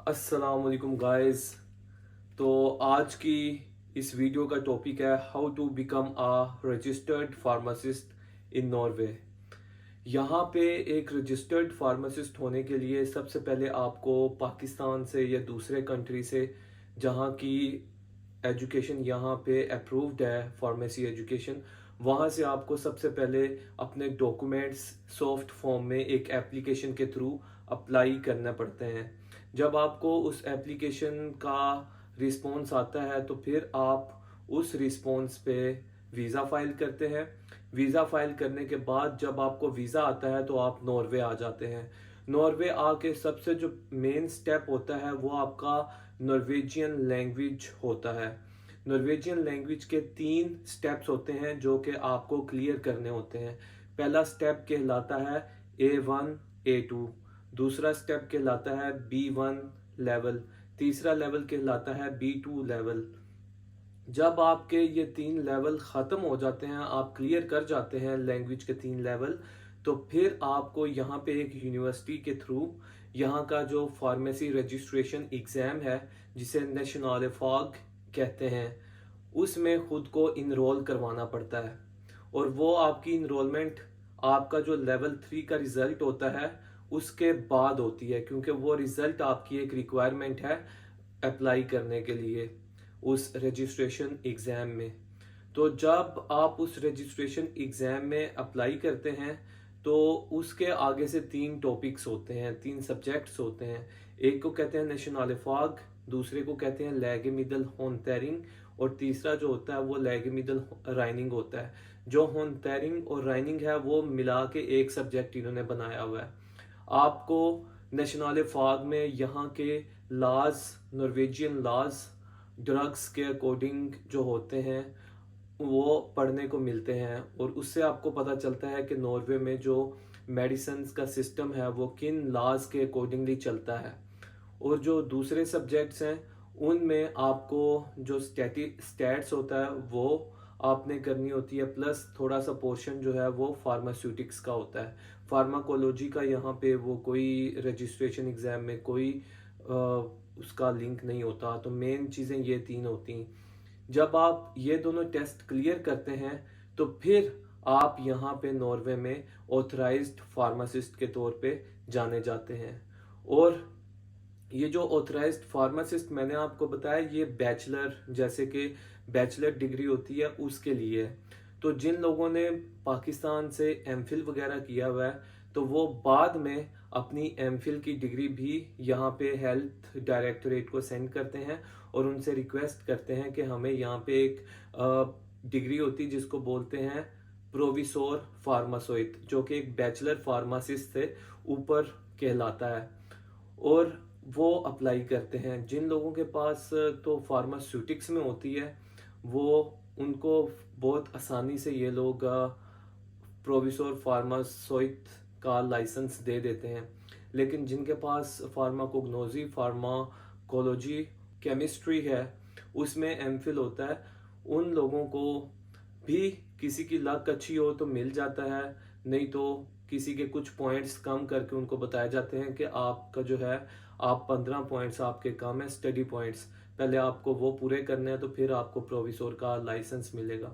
अस्सलाम वालेकुम गाइस। तो आज की इस वीडियो का टॉपिक है how to become a registered pharmacist in Norway. यहाँ पे एक रजिस्टर्ड फार्मासिस्ट होने के लिए सबसे पहले आपको पाकिस्तान से या दूसरे कंट्री से जहाँ की एजुकेशन यहाँ पे अप्रूव्ड है फार्मेसी एजुकेशन, वहाँ से आपको सबसे पहले अपने डॉक्यूमेंट्स सॉफ्ट फॉर्म में एक एप्लीकेशन के थ्रू अप्लाई करना पड़ते हैं। जब आपको उस एप्लीकेशन का रिस्पॉन्स आता है तो फिर आप उस रिस्पॉन्स पे वीज़ा फाइल करते हैं। वीज़ा फाइल करने के बाद जब आपको वीज़ा आता है तो आप नॉर्वे आ जाते हैं। नॉर्वे आके सबसे जो मेन स्टेप होता है वो आपका नॉर्वेजियन लैंग्वेज होता है। नॉर्वेजियन लैंग्वेज के 3 स्टेप्स होते हैं जो कि आपको क्लियर करने होते हैं। पहला स्टेप कहलाता है A1 A2, दूसरा स्टेप कहलाता है B1 लेवल, तीसरा लेवल कहलाता है B2 लेवल। जब आपके ये 3 लेवल ख़त्म हो जाते हैं, आप क्लियर कर जाते हैं लैंग्वेज के 3 लेवल, तो फिर आपको यहाँ पे एक यूनिवर्सिटी के थ्रू यहाँ का जो फार्मेसी रजिस्ट्रेशन एग्ज़ाम है जिसे नेशनल फॉग कहते हैं, उसमें खुद को इनरोल करवाना पड़ता है। और वो आपकी इनरोलमेंट आपका जो लेवल 3 का रिजल्ट होता है उसके बाद होती है, क्योंकि वो रिजल्ट आपकी एक रिक्वायरमेंट है अप्लाई करने के लिए उस रजिस्ट्रेशन एग्ज़ाम में। तो जब आप उस रजिस्ट्रेशन एग्ज़ाम में अप्लाई करते हैं तो उसके आगे से 3 टॉपिक्स होते हैं, 3 सब्जेक्ट्स होते हैं। एक को कहते हैं नेशनल फॉग, दूसरे को कहते हैं लैगेमिडल होनतेरिंग, और तीसरा जो होता है वो लैगेमिडल राइनिंग होता है। जो होनतेरिंग और राइनिंग है वो मिला के एक सब्जेक्ट इन्होंने बनाया हुआ है। आपको नेशनल फॉग में यहाँ के लॉज, नॉर्वेजियन लॉज ड्रग्स के अकॉर्डिंग जो होते हैं वो पढ़ने को मिलते हैं, और उससे आपको पता चलता है कि नॉर्वे में जो मेडिसिन का सिस्टम है वो किन लॉज के अकॉर्डिंगली चलता है। और जो दूसरे सब्जेक्ट्स हैं उनमें आपको जो स्टैट्स होता है वो आपने करनी होती है, प्लस थोड़ा सा पोर्शन जो है वो फार्मास्यूटिक्स का होता है। फार्माकोलॉजी का यहाँ पे वो कोई रजिस्ट्रेशन एग्जाम में कोई उसका लिंक नहीं होता। तो मेन चीज़ें ये 3 होती हैं। जब आप ये दोनों टेस्ट क्लियर करते हैं तो फिर आप यहाँ पे नॉर्वे में ऑथराइज्ड फार्मासिस्ट के तौर पे जाने जाते हैं। और ये जो ऑथराइज्ड फार्मासिस्ट मैंने आपको बताया ये बैचलर, जैसे कि बैचलर डिग्री होती है उसके लिए है। तो जिन लोगों ने पाकिस्तान से एमफिल वगैरह किया हुआ है तो वो बाद में अपनी एमफिल की डिग्री भी यहाँ पे हेल्थ डायरेक्टोरेट को सेंड करते हैं और उनसे रिक्वेस्ट करते हैं कि हमें यहाँ पे एक डिग्री होती है जिसको बोलते हैं प्रोविसोर फार्मासोइट, जो कि एक बैचलर फार्मासिस्ट से ऊपर कहलाता है। और वो अप्लाई करते हैं। जिन लोगों के पास तो फार्मास्यूटिक्स में होती है वो उनको बहुत आसानी से ये लोग प्रोविसोर फार्मासोइट का लाइसेंस दे देते हैं। लेकिन जिनके पास फार्माकोग्नोजी, फार्माकोलॉजी, केमिस्ट्री है, उसमें एमफिल होता है, उन लोगों को भी किसी की लक अच्छी हो तो मिल जाता है, नहीं तो किसी के कुछ पॉइंट्स कम करके उनको बताए जाते हैं कि आपका जो है आप 15 पॉइंट्स आपके कम है स्टडी पॉइंट्स, पहले आपको वो पूरे करने हैं तो फिर आपको प्रोविसोर का लाइसेंस मिलेगा।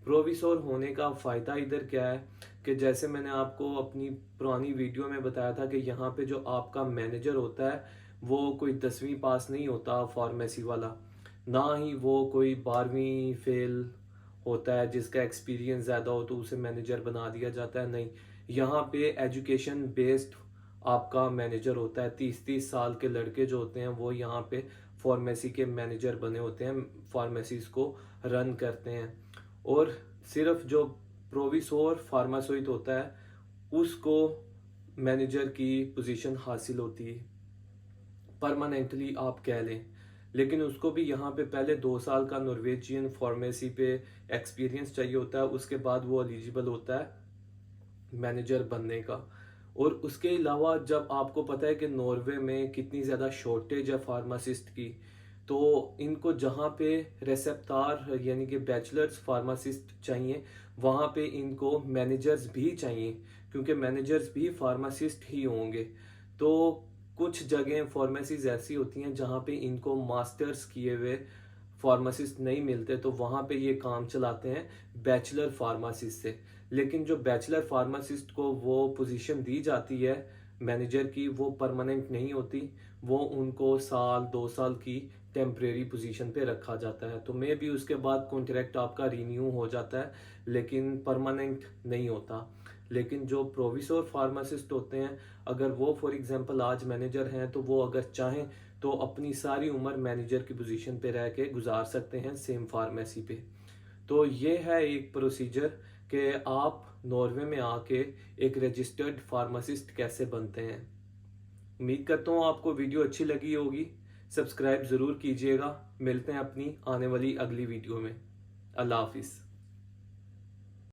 प्रोविसोर होने का फ़ायदा इधर क्या है कि जैसे मैंने आपको अपनी पुरानी वीडियो में बताया था कि यहाँ पे जो आपका मैनेजर होता है वो कोई 10वीं पास नहीं होता फार्मेसी वाला, ना ही वो कोई 12वीं फेल होता है जिसका एक्सपीरियंस ज़्यादा हो तो उसे मैनेजर बना दिया जाता है। नहीं, यहाँ पे एजुकेशन बेस्ड आपका मैनेजर होता है। 30-30 साल के लड़के जो होते हैं वो यहाँ पे फार्मेसी के मैनेजर बने होते हैं, फार्मेसीज को रन करते हैं। और सिर्फ जो प्रोविसोर फार्मासोइट होता है उसको मैनेजर की पोजीशन हासिल होती है, परमानेंटली आप कह लें। लेकिन उसको भी यहाँ पे पहले 2 साल का नॉर्वेजियन फार्मेसी पे एक्सपीरियंस चाहिए होता है, उसके बाद वो एलिजिबल होता है मैनेजर बनने का। और उसके अलावा जब आपको पता है कि नॉर्वे में कितनी ज़्यादा शॉर्टेज है फार्मासिस्ट की, तो इनको जहाँ पे रेसेप्टार यानी कि बैचलर्स फार्मासिस्ट चाहिए वहाँ पे इनको मैनेजर्स भी चाहिए, क्योंकि मैनेजर्स भी फार्मासिस्ट ही होंगे। तो कुछ जगह फार्मेसीज ऐसी होती हैं जहाँ पे इनको मास्टर्स किए हुए फार्मासिस्ट नहीं मिलते, तो वहाँ पे ये काम चलाते हैं बैचलर फार्मासिस्ट से। लेकिन जो बैचलर फार्मासिस्ट को वो पोजीशन दी जाती है मैनेजर की, वो परमानेंट नहीं होती, वो उनको साल 2 साल की टेम्परेरी पोजीशन पे रखा जाता है। तो मे भी उसके बाद कॉन्ट्रैक्ट आपका रिन्यू हो जाता है, लेकिन परमानेंट नहीं होता। लेकिन जो प्रोविसोर फार्मासिस्ट होते हैं, अगर वो फॉर एग्जांपल आज मैनेजर हैं, तो वो अगर चाहें तो अपनी सारी उम्र मैनेजर की पोजीशन पे रह के गुजार सकते हैं सेम फार्मेसी पे। तो ये है एक प्रोसीजर कि आप नॉर्वे में आके एक रजिस्टर्ड फार्मासिस्ट कैसे बनते हैं। उम्मीद करता हूँ आपको वीडियो अच्छी लगी होगी। सब्सक्राइब ज़रूर कीजिएगा। मिलते हैं अपनी आने वाली अगली वीडियो में। अल्लाह हाफिज़।